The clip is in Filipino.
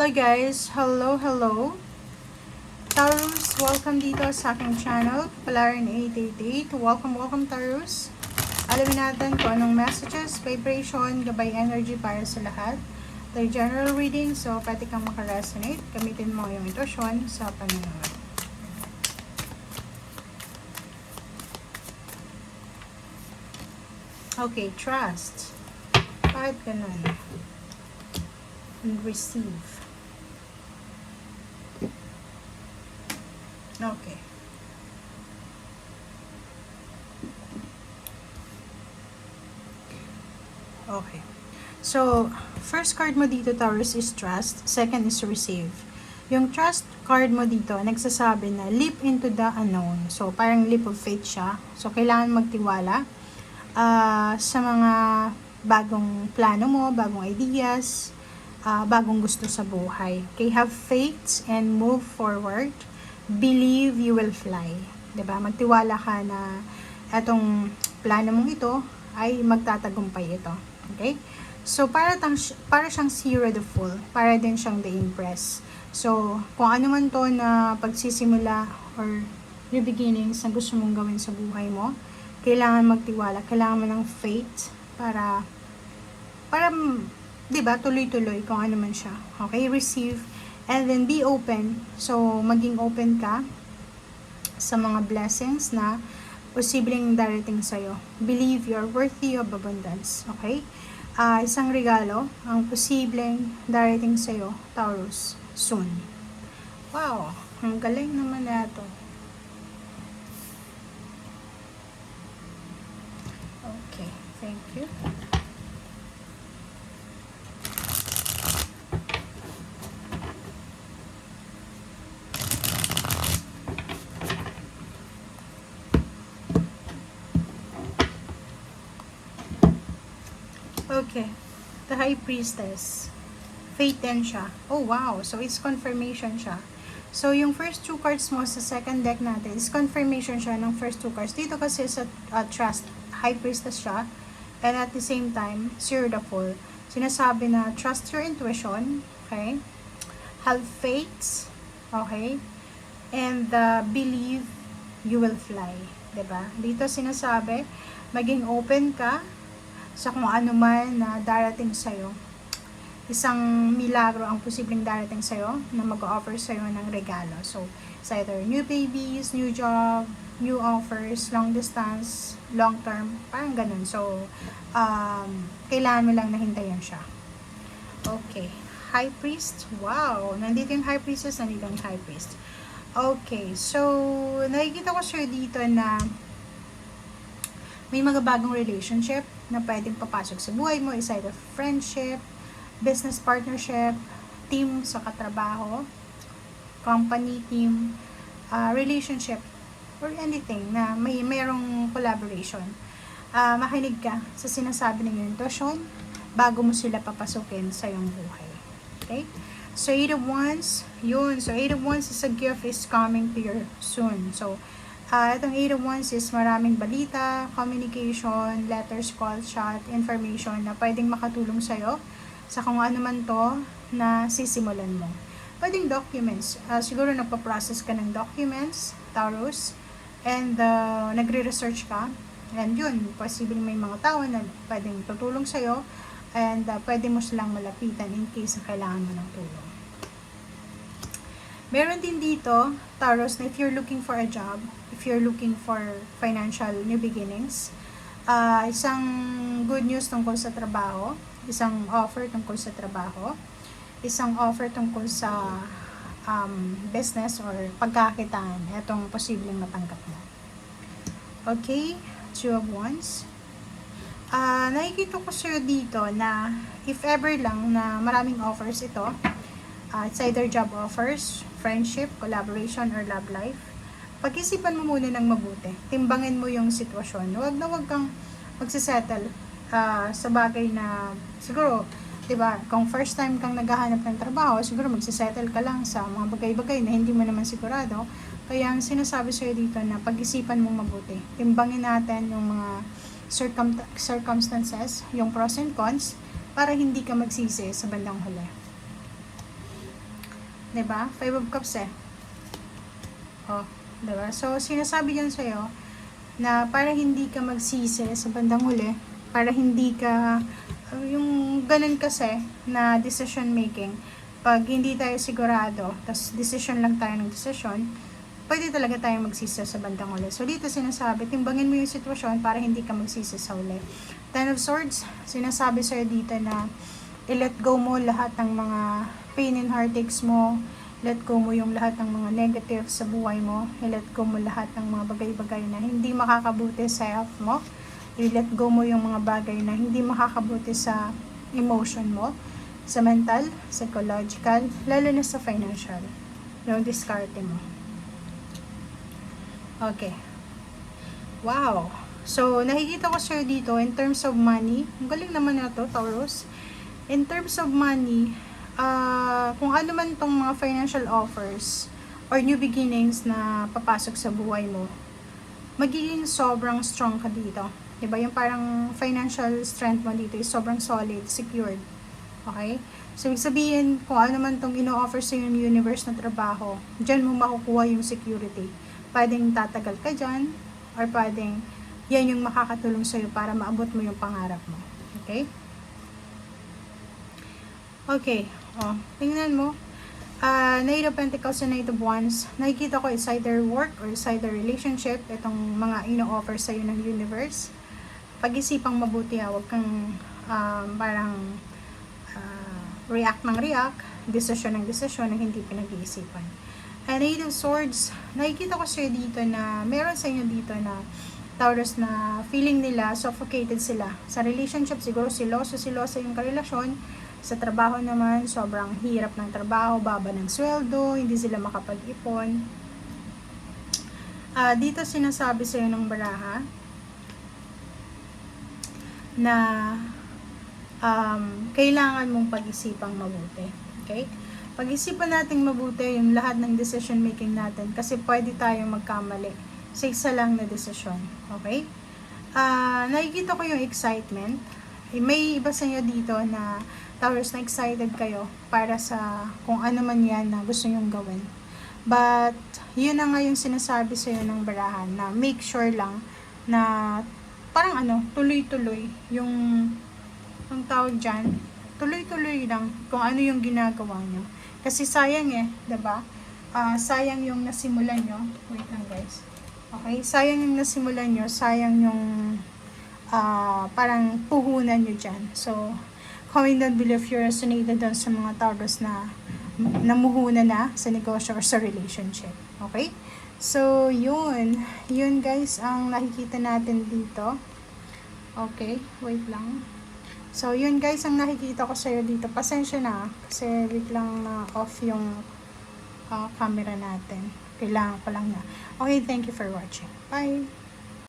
Hello guys! Hello! Taurus, welcome dito sa aking channel, Palarin 888. Welcome Taurus! Alamin natin kung anong messages, vibration, gabay energy para sa lahat. The general reading, so pwede kang makaresonate. Gamitin mo yung intuition sa panonood. Okay, trust. Bakit ganun? And receive. Okay. Okay. So, first card mo dito, Taurus, is trust. Second is receive. Yung trust card mo dito, nagsasabi na leap into the unknown. So, parang leap of faith siya. So, kailangan magtiwala sa mga bagong plano mo, bagong ideas, bagong gusto sa buhay. Okay, have faith and move forward. Believe you will fly. 'Di ba? Magtiwala ka na etong plano mong ito ay magtatagumpay ito. Okay? So, para siyang zero the full. Para din siyang the impress. So, kung ano man to na pagsisimula or new beginnings na gusto mong gawin sa buhay mo, kailangan magtiwala. Kailangan mo ng faith para 'di ba, tuloy-tuloy kung ano man siya. Okay? Receive. And then be open. So, maging open ka sa mga blessings na posibleng darating sa'yo. Believe you're worthy of abundance. Okay? Isang regalo ang posibleng darating sa'yo, Taurus, soon. Wow! Ang galing naman na ito. Okay. Thank you. Okay. The High Priestess. Faith din siya. Oh, wow. So, it's confirmation siya. So, yung first two cards mo sa second deck natin is confirmation siya ng first two cards. Dito kasi sa trust, High Priestess siya. And at the same time, Zero the Fool. Sinasabi na trust your intuition. Okay? Have faith. Okay? And believe you will fly. Diba? Dito sinasabi, maging open ka sa kung ano man na darating sa'yo. Isang milagro ang posibleng darating sa'yo na mag-offer sa'yo ng regalo. So, it's either new babies, new job, new offers, long distance, long term, parang ganun. So, kailangan mo lang nahintayan siya. Okay. High Priest. Wow! Nandito yung High Priestess, nandito yung High Priest. Okay. So, nakikita ko sir dito na may mga bagong relationship na pwedeng papasok sa buhay mo. Is either friendship, business partnership, team sa katrabaho, company, team, relationship, or anything na mayroong collaboration. Makinig ka sa sinasabi ng iyong intuition bago mo sila papasukin sa iyong buhay. Okay? So, 8 of Wands, yun. So, 8 of Wands is a gift is coming to you soon. So, itong 8 of Wands is maraming balita, communication, letters, call, chat, information na pwedeng makatulong sa'yo sa kung ano man to na sisimulan mo. Pwedeng documents. Siguro nagpa-process ka ng documents, Taurus, and nagre-research ka. And yun, posibleng may mga tao na pwedeng tutulong sa'yo and pwede mo silang malapitan in case na kailangan mo ng tulong. Meron din dito, Taurus, na if you're looking for a job, if you're looking for financial new beginnings, isang good news tungkol sa trabaho, isang offer tungkol sa trabaho, isang offer tungkol sa business or pagkakitaan, itong posibleng matanggap mo. Okay, 2 of Wands. Nakikita ko sa'yo dito na if ever lang na maraming offers ito, it's either job offers, friendship, collaboration, or love life. Pag-isipan mo muna ng mabuti. Timbangin mo yung sitwasyon. Huwag kang magsisettle sa bagay na siguro, 'di ba? Kung first time kang naghahanap ng trabaho, siguro magsisettle ka lang sa mga bagay-bagay na hindi mo naman sigurado. Kaya ang sinasabi sa'yo dito na pag-isipan mong mabuti. Timbangin natin yung mga circumstances, yung pros and cons, para hindi ka magsisi sa bandang huli. 'Diba? Five of Cups eh. Oh, 'diba? So, sinasabi yan sa'yo na para hindi ka magsisi sa bandang huli, para hindi ka, yung ganun kasi na decision making, pag hindi tayo sigurado, tas decision lang tayo ng decision, pwede talaga tayo magsisi sa bandang huli. So, dito sinasabi, timbangin mo yung sitwasyon para hindi ka magsisi sa huli. Ten of Swords, sinasabi sa'yo dito na i-let go mo lahat ng mga pain and heartaches mo, let go mo yung lahat ng mga negative sa buhay mo, i-let go mo lahat ng mga bagay-bagay na hindi makakabuti sa health mo, i-let go mo yung mga bagay na hindi makakabuti sa emotion mo, sa mental, psychological, lalo na sa financial, yung diskarte mo. Okay. Wow. So, nakikita ko sa'yo dito, in terms of money, ang galing naman na to, Taurus. In terms of money, kung ano man tong mga financial offers or new beginnings na papasok sa buhay mo, magiging sobrang strong ka dito. Diba? Yung parang financial strength mo dito is sobrang solid, secured. Okay? So, ibig sabihin, kung ano man tong ino-offer sa yung universe na trabaho, dyan mo makukuha yung security. Pwedeng tatagal ka dyan, or pwedeng yan yung makakatulong sa'yo para maabot mo yung pangarap mo. Okay? Okay. Oh, tingnan mo. Knight of Pentacles and Knight of Wands. Nakikita ko it's either work or it's either relationship. Itong mga ino-offer sa'yo ng universe. Pag-isipang mabuti ha. Huwag kang parang react ng react. Desisyon ng desisyon na hindi pinag-iisipan. And Knight of Swords. Nakikita ko sa'yo dito na meron sa inyo dito na Taurus na feeling nila suffocated sila. Sa relationship, siguro silosa yung karelasyon. Sa trabaho naman, sobrang hirap ng trabaho, baba ng sweldo, hindi sila makapag-ipon. Dito sinasabi sa'yo ng baraha na kailangan mong pag-isipang mabuti. Okay? Pag-isipan natin mabuti yung lahat ng decision making natin kasi pwede tayong magkamali sa isa lang na desisyon. Okay? Nakikita ko yung excitement. May iba sa inyo dito na Taurus na excited kayo para sa kung ano man yan na gusto nyong gawin. But, yun na nga yung sinasabi sa'yo ng barahan na make sure lang na parang tuloy-tuloy yung tawag dyan, tuloy-tuloy lang kung ano yung ginagawa nyo. Kasi sayang diba? Sayang yung nasimulan nyo. Wait lang guys. Okay, sayang yung nasimulan nyo, sayang yung parang puhunan nyo dyan. So, comment down below if you resonated doon sa mga Taurus na namuhuna na sa negosyo or sa relationship. Okay? So, yun. Yun guys, ang nakikita natin dito. Okay, wait lang. So, yun guys, ang nakikita ko sa'yo dito. Pasensya na, kasi wait lang na off yung camera natin. Kailangan ko lang na. Okay, thank you for watching. Bye!